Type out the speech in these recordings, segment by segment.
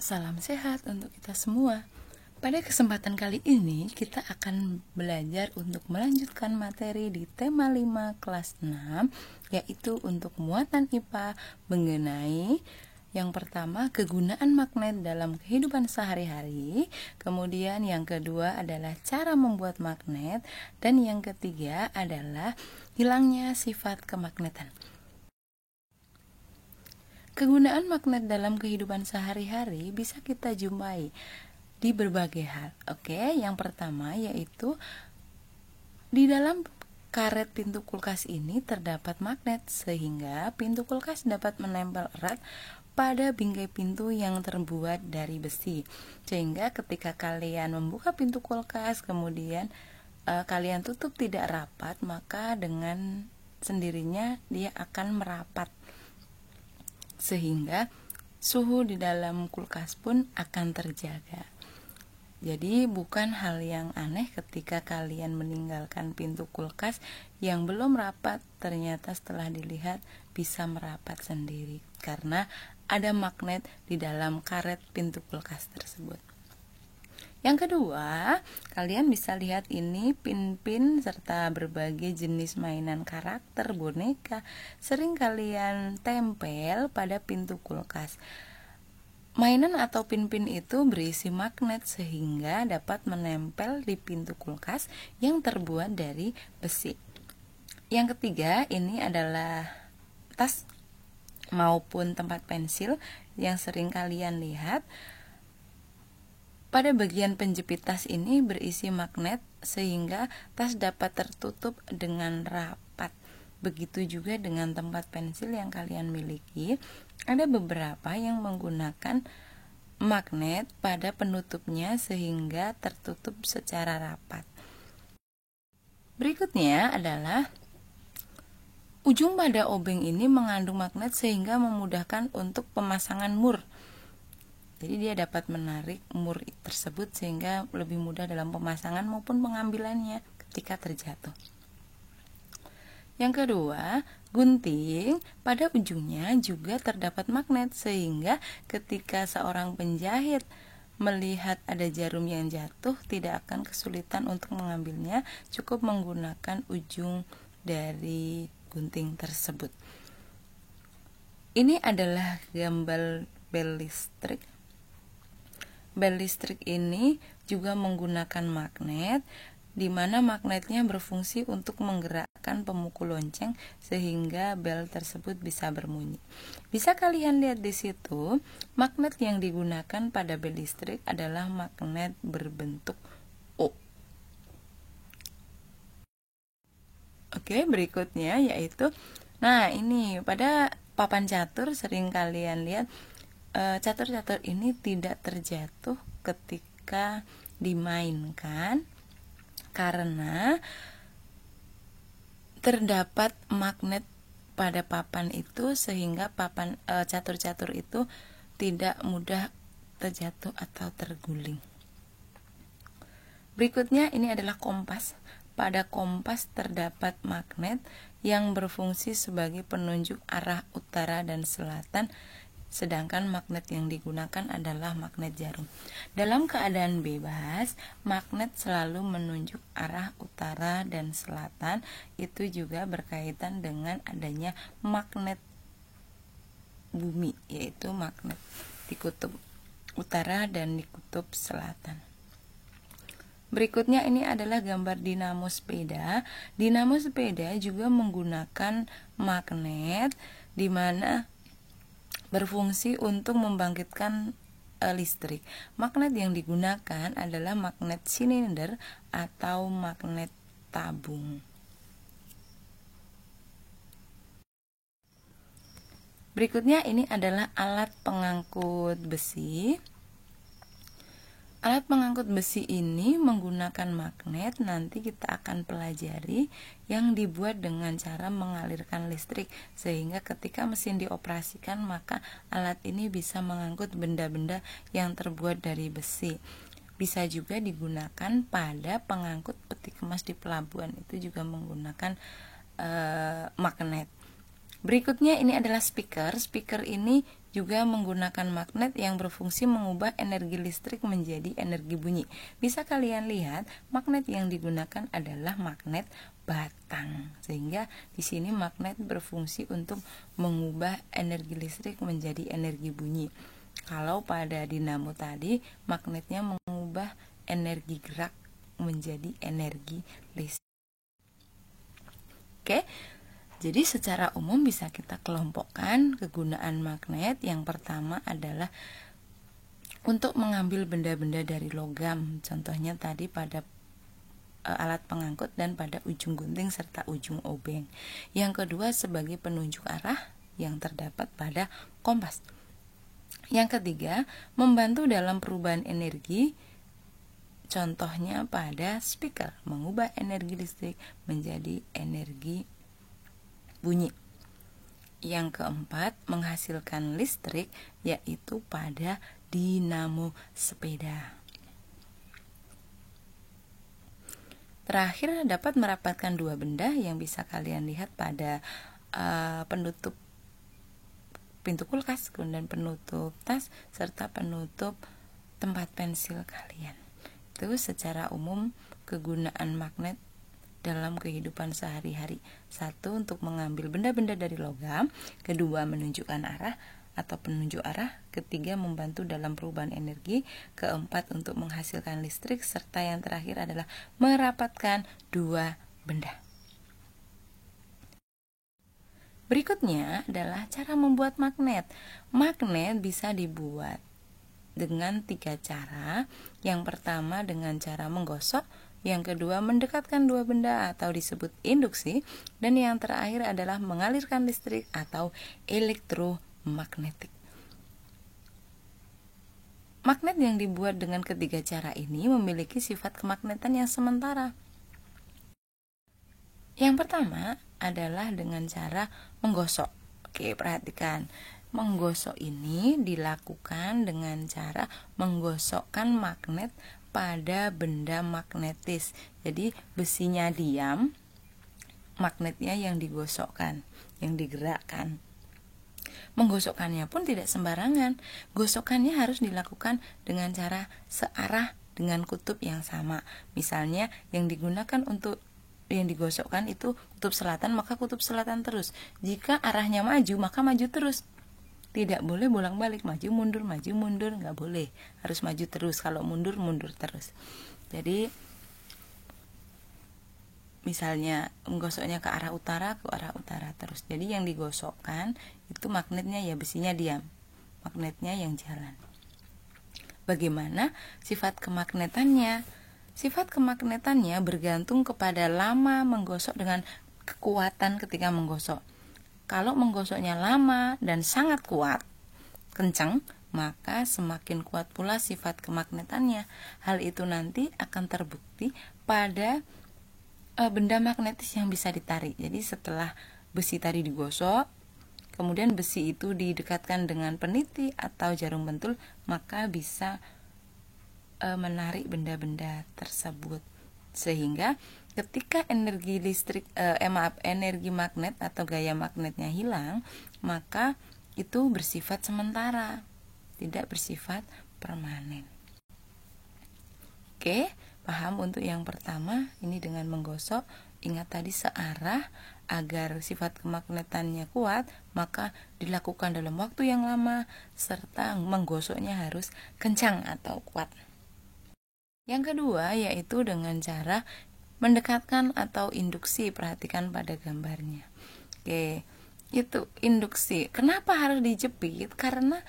Salam sehat untuk kita semua. Pada kesempatan kali ini kita akan belajar untuk melanjutkan materi di tema 5 kelas 6, yaitu untuk muatan IPA mengenai yang pertama kegunaan magnet dalam kehidupan sehari-hari, kemudian yang kedua adalah cara membuat magnet, dan yang ketiga adalah hilangnya sifat kemagnetan. Kegunaan magnet dalam kehidupan sehari-hari bisa kita jumpai di berbagai hal. Yang pertama yaitu di dalam karet pintu kulkas ini terdapat magnet sehingga pintu kulkas dapat menempel erat pada bingkai pintu yang terbuat dari besi. Sehingga ketika kalian membuka pintu kulkas kemudian kalian tutup tidak rapat, maka dengan sendirinya dia akan merapat. Sehingga suhu di dalam kulkas pun akan terjaga. Jadi bukan hal yang aneh ketika kalian meninggalkan pintu kulkas yang belum rapat, ternyata setelah dilihat bisa merapat sendiri karena ada magnet di dalam karet pintu kulkas tersebut. Yang kedua, kalian bisa lihat ini pin-pin serta berbagai jenis mainan karakter boneka sering kalian tempel pada pintu kulkas. Mainan atau pin-pin itu berisi magnet sehingga dapat menempel di pintu kulkas yang terbuat dari besi. Yang ketiga, ini adalah tas maupun tempat pensil yang sering kalian lihat. Pada bagian penjepit tas ini berisi magnet sehingga tas dapat tertutup dengan rapat. Begitu juga dengan tempat pensil yang kalian miliki. Ada beberapa yang menggunakan magnet pada penutupnya sehingga tertutup secara rapat. Berikutnya adalah ujung pada obeng ini mengandung magnet sehingga memudahkan untuk pemasangan mur. Jadi dia dapat menarik mur tersebut sehingga lebih mudah dalam pemasangan maupun pengambilannya ketika terjatuh. Yang kedua, gunting pada ujungnya juga terdapat magnet sehingga ketika seorang penjahit melihat ada jarum yang jatuh tidak akan kesulitan untuk mengambilnya, cukup menggunakan ujung dari gunting tersebut. Ini adalah gambar bel listrik. Bel listrik ini juga menggunakan magnet, di mana magnetnya berfungsi untuk menggerakkan pemukul lonceng sehingga bel tersebut bisa berbunyi. Bisa kalian lihat di situ, magnet yang digunakan pada bel listrik adalah magnet berbentuk O. Berikutnya yaitu, ini pada papan catur sering kalian lihat catur-catur ini tidak terjatuh ketika dimainkan karena terdapat magnet pada papan itu sehingga papan catur-catur itu tidak mudah terjatuh atau terguling. Berikutnya ini adalah kompas. Pada kompas terdapat magnet yang berfungsi sebagai penunjuk arah utara dan selatan, sedangkan magnet yang digunakan adalah magnet jarum. Dalam keadaan bebas, magnet selalu menunjuk arah utara dan selatan. Itu juga berkaitan dengan adanya magnet bumi, yaitu magnet di kutub utara dan di kutub selatan. Berikutnya ini adalah gambar dinamo sepeda. Dinamo sepeda juga menggunakan magnet di mana berfungsi untuk membangkitkan listrik. Magnet yang digunakan adalah magnet silinder atau magnet tabung. Berikutnya ini adalah alat pengangkut besi. Alat pengangkut besi ini menggunakan magnet, nanti kita akan pelajari yang dibuat dengan cara mengalirkan listrik sehingga ketika mesin dioperasikan maka alat ini bisa mengangkut benda-benda yang terbuat dari besi. Bisa juga digunakan pada pengangkut peti kemas di pelabuhan, itu juga menggunakan magnet. Berikutnya ini adalah speaker. Speaker ini juga menggunakan magnet yang berfungsi mengubah energi listrik menjadi energi bunyi. Bisa kalian lihat, magnet yang digunakan adalah magnet batang. Sehingga di sini magnet berfungsi untuk mengubah energi listrik menjadi energi bunyi. Kalau pada dinamo tadi, magnetnya mengubah energi gerak menjadi energi listrik. Oke. Jadi secara umum bisa kita kelompokkan kegunaan magnet. Yang pertama adalah untuk mengambil benda-benda dari logam. Contohnya tadi pada alat pengangkut dan pada ujung gunting serta ujung obeng. Yang kedua sebagai penunjuk arah yang terdapat pada kompas. Yang ketiga membantu dalam perubahan energi. Contohnya pada speaker, mengubah energi listrik menjadi energi bunyi. Yang keempat, menghasilkan listrik, yaitu pada dinamo sepeda. Terakhir, dapat merapatkan dua benda yang bisa kalian lihat pada penutup pintu kulkas, kemudian penutup tas, serta penutup tempat pensil kalian. Itu secara umum kegunaan magnet dalam kehidupan sehari-hari. Satu, untuk mengambil benda-benda dari logam. Kedua, menunjukkan arah atau penunjuk arah. Ketiga, membantu dalam perubahan energi. Keempat, untuk menghasilkan listrik. Serta yang terakhir adalah merapatkan dua benda. Berikutnya adalah cara membuat magnet. Magnet bisa dibuat dengan 3 cara. Yang pertama dengan cara menggosok, yang kedua mendekatkan dua benda atau disebut induksi, dan yang terakhir adalah mengalirkan listrik atau elektromagnetik. Magnet yang dibuat dengan ketiga cara ini memiliki sifat kemagnetan yang sementara. Yang pertama adalah dengan cara menggosok. Oke, perhatikan. Menggosok ini dilakukan dengan cara menggosokkan magnet pada benda magnetis. Jadi besinya diam, magnetnya yang digosokkan, yang digerakkan. Menggosokkannya pun tidak sembarangan. Gosokannya harus dilakukan dengan cara searah dengan kutub yang sama. Misalnya yang digunakan untuk yang digosokkan itu kutub selatan, maka kutub selatan terus. Jika arahnya maju, maka maju terus. Tidak boleh bolak-balik, maju mundur, nggak boleh. Harus maju terus. Kalau mundur terus. Jadi misalnya menggosoknya ke arah utara terus. Jadi yang digosokkan itu magnetnya ya besinya diam, magnetnya yang jalan. Bagaimana sifat kemagnetannya? Sifat kemagnetannya bergantung kepada lama menggosok dengan kekuatan ketika menggosok. Kalau menggosoknya lama dan sangat kuat, kencang, maka semakin kuat pula sifat kemagnetannya. Hal itu nanti akan terbukti pada benda magnetis yang bisa ditarik. Jadi setelah besi tadi digosok, kemudian besi itu didekatkan dengan peniti atau jarum pentul, maka bisa menarik benda-benda tersebut. Sehingga ketika energi energi magnet atau gaya magnetnya hilang, maka itu bersifat sementara, tidak bersifat permanen. Oke, paham untuk yang pertama, ini dengan menggosok. Ingat tadi searah, agar sifat kemagnetannya kuat, maka dilakukan dalam waktu yang lama, serta menggosoknya harus kencang atau kuat. Yang kedua yaitu dengan cara mendekatkan atau induksi. Perhatikan pada gambarnya. Oke, itu induksi. Kenapa harus dijepit? Karena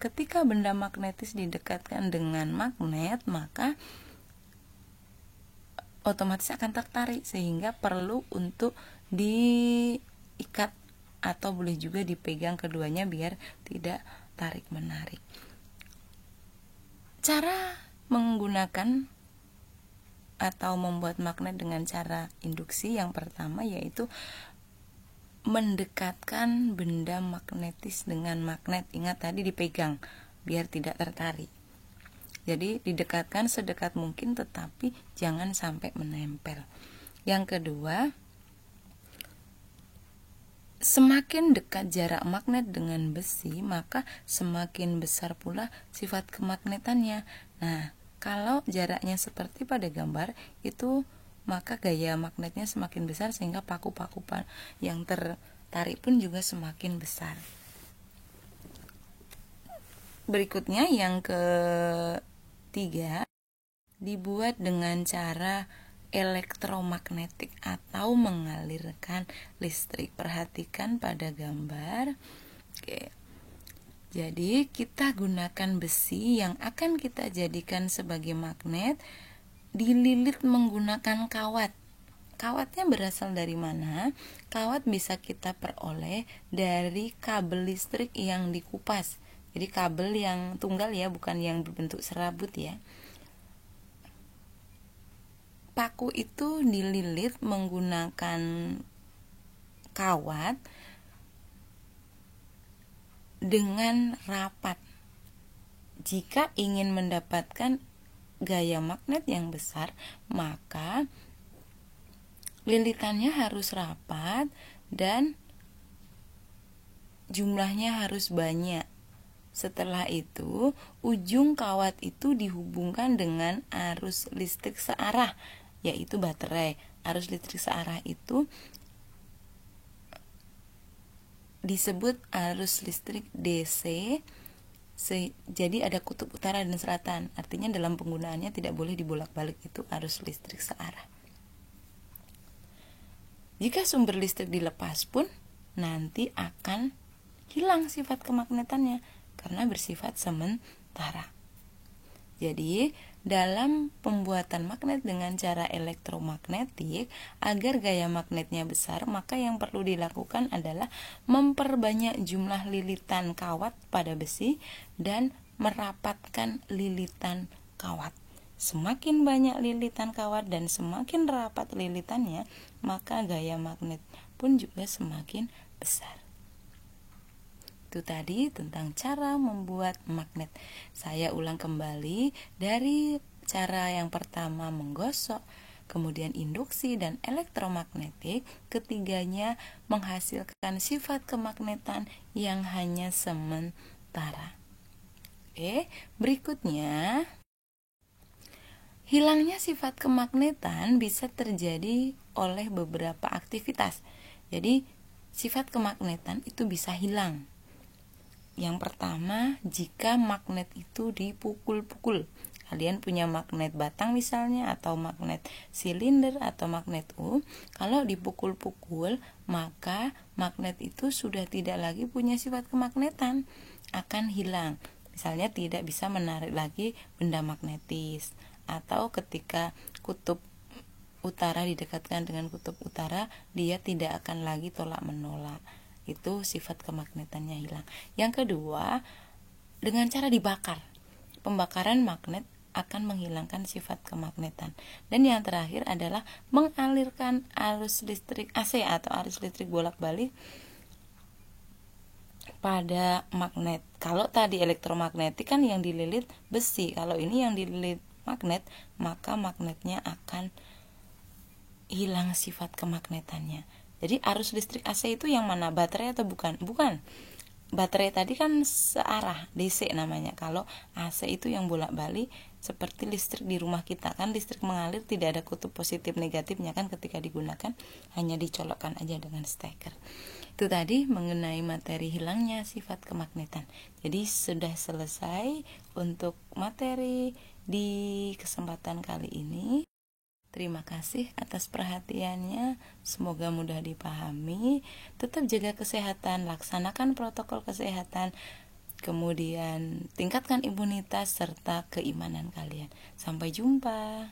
ketika benda magnetis didekatkan dengan magnet, maka otomatis akan tertarik, sehingga perlu untuk diikat atau boleh juga dipegang keduanya biar tidak tarik menarik. Cara menggunakan atau membuat magnet dengan cara induksi yang pertama yaitu mendekatkan benda magnetis dengan magnet. Ingat tadi dipegang biar tidak tertarik. Jadi didekatkan sedekat mungkin tetapi jangan sampai menempel. Yang kedua, Semakin dekat jarak magnet dengan besi, maka semakin besar pula sifat kemagnetannya. Nah, kalau jaraknya seperti pada gambar itu, maka gaya magnetnya semakin besar sehingga paku-paku yang tertarik pun juga semakin besar. Berikutnya yang ketiga, dibuat dengan cara elektromagnetik atau mengalirkan listrik. Perhatikan pada gambar. Oke. Jadi kita gunakan besi yang akan kita jadikan sebagai magnet, dililit menggunakan kawat. Kawatnya berasal dari mana? Kawat bisa kita peroleh dari kabel listrik yang dikupas. Jadi kabel yang tunggal ya, bukan yang berbentuk serabut ya. Paku itu dililit menggunakan kawat dengan rapat. Jika ingin mendapatkan gaya magnet yang besar, maka lilitannya harus rapat dan jumlahnya harus banyak. Setelah itu, ujung kawat itu dihubungkan dengan arus listrik searah, yaitu baterai. Arus listrik searah itu disebut arus listrik DC. Jadi ada kutub utara dan selatan. Artinya dalam penggunaannya tidak boleh dibolak-balik, itu arus listrik searah. Jika sumber listrik dilepas pun nanti akan hilang sifat kemagnetannya karena bersifat sementara. Jadi, dalam pembuatan magnet dengan cara elektromagnetik, agar gaya magnetnya besar, maka yang perlu dilakukan adalah memperbanyak jumlah lilitan kawat pada besi dan merapatkan lilitan kawat. Semakin banyak lilitan kawat dan semakin rapat lilitannya, maka gaya magnet pun juga semakin besar. Itu tadi tentang cara membuat magnet. Saya ulang kembali dari cara yang pertama menggosok, kemudian induksi dan elektromagnetik. Ketiganya menghasilkan sifat kemagnetan yang hanya sementara. Oke, berikutnya, hilangnya sifat kemagnetan bisa terjadi oleh beberapa aktivitas. Jadi, sifat kemagnetan itu bisa hilang. Yang pertama, jika magnet itu dipukul-pukul. Kalian punya magnet batang misalnya, atau magnet silinder, atau magnet U. Kalau dipukul-pukul, maka magnet itu sudah tidak lagi punya sifat kemagnetan, akan hilang. Misalnya tidak bisa menarik lagi benda magnetis. Atau ketika kutub utara didekatkan dengan kutub utara, dia tidak akan lagi tolak-menolak. Itu sifat kemagnetannya hilang. Yang kedua, dengan cara dibakar. Pembakaran magnet akan menghilangkan sifat kemagnetan. Dan yang terakhir adalah mengalirkan arus listrik AC atau arus listrik bolak-balik pada magnet. Kalau tadi elektromagnetik kan yang dililit besi, kalau ini yang dililit magnet, maka magnetnya akan hilang sifat kemagnetannya. Jadi arus listrik AC itu yang mana? Baterai atau bukan? Bukan. Baterai tadi kan searah, DC namanya. Kalau AC itu yang bolak-balik, seperti listrik di rumah kita. Kan listrik mengalir, tidak ada kutub positif negatifnya kan ketika digunakan, hanya dicolokkan aja dengan steker. Itu tadi mengenai materi hilangnya sifat kemagnetan. Jadi sudah selesai untuk materi di kesempatan kali ini. Terima kasih atas perhatiannya, semoga mudah dipahami. Tetap jaga kesehatan, laksanakan protokol kesehatan, kemudian tingkatkan imunitas serta keimanan kalian. Sampai jumpa.